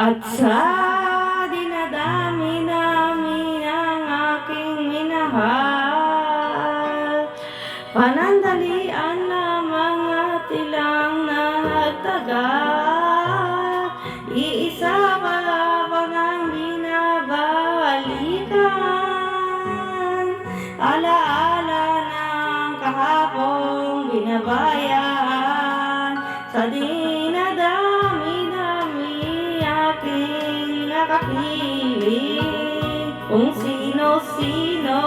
At sa dinadami-dami ng aking minahal, panandalian lamang at ilang nagtagal. Iisa pa lamang ang binabalikan, alaala ng kahapong binabayan. Sa dinadami-dami aking nakapiling, kung sino-sino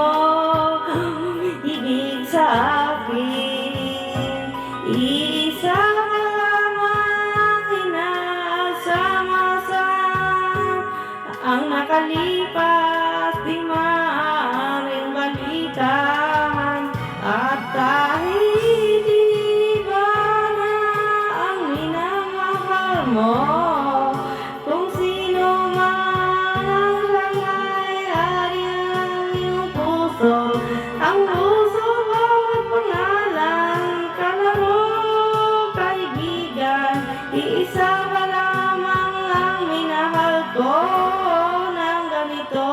ibig sa akin. Isa ka lamang inaasam-asam, ang nakalipas di maaaring balikan. At kahit iba na ang minamahal mo, kung sino man ang siyang ang iyong puso, ang puso at pangalan, kalaro, kaibigan, iisa pa lamang ang minahal ko ng ganito.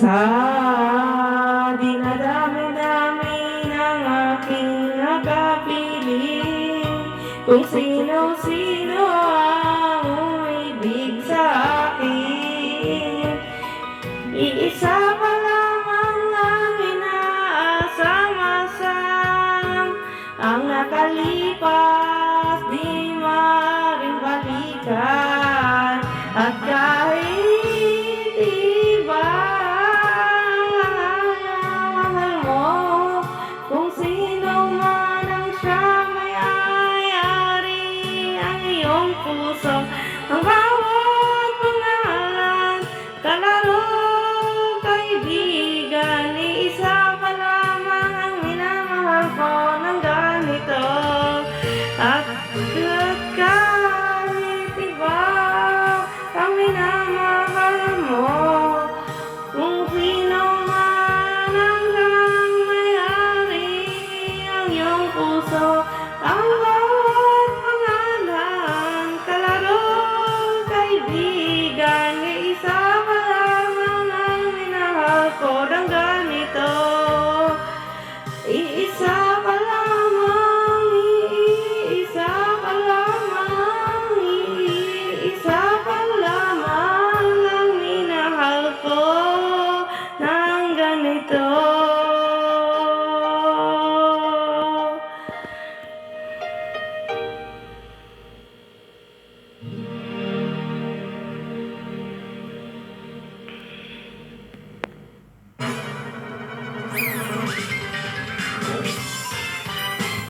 Sa dinadami-dami ng aking nakapiling, kung sino-sino ang umibig sa akin, iisa pa lamang ang inaasam-asam, ang nakalipas di maaaring balikan. At kahit iba kung sino man ang siyang may-ari ang iyong puso, ang bawat pangalan, kalaro, kaibigan, iisa pa lamang ang minamahal ko ng ganito. At kahit iba ang minamahal mo, kung sino man ang siyang may-ari ang iyong puso, ang bawat pangalan, kalaro, kaibigan, iisa pa lamang ang minahal ko ng ganito. Iisa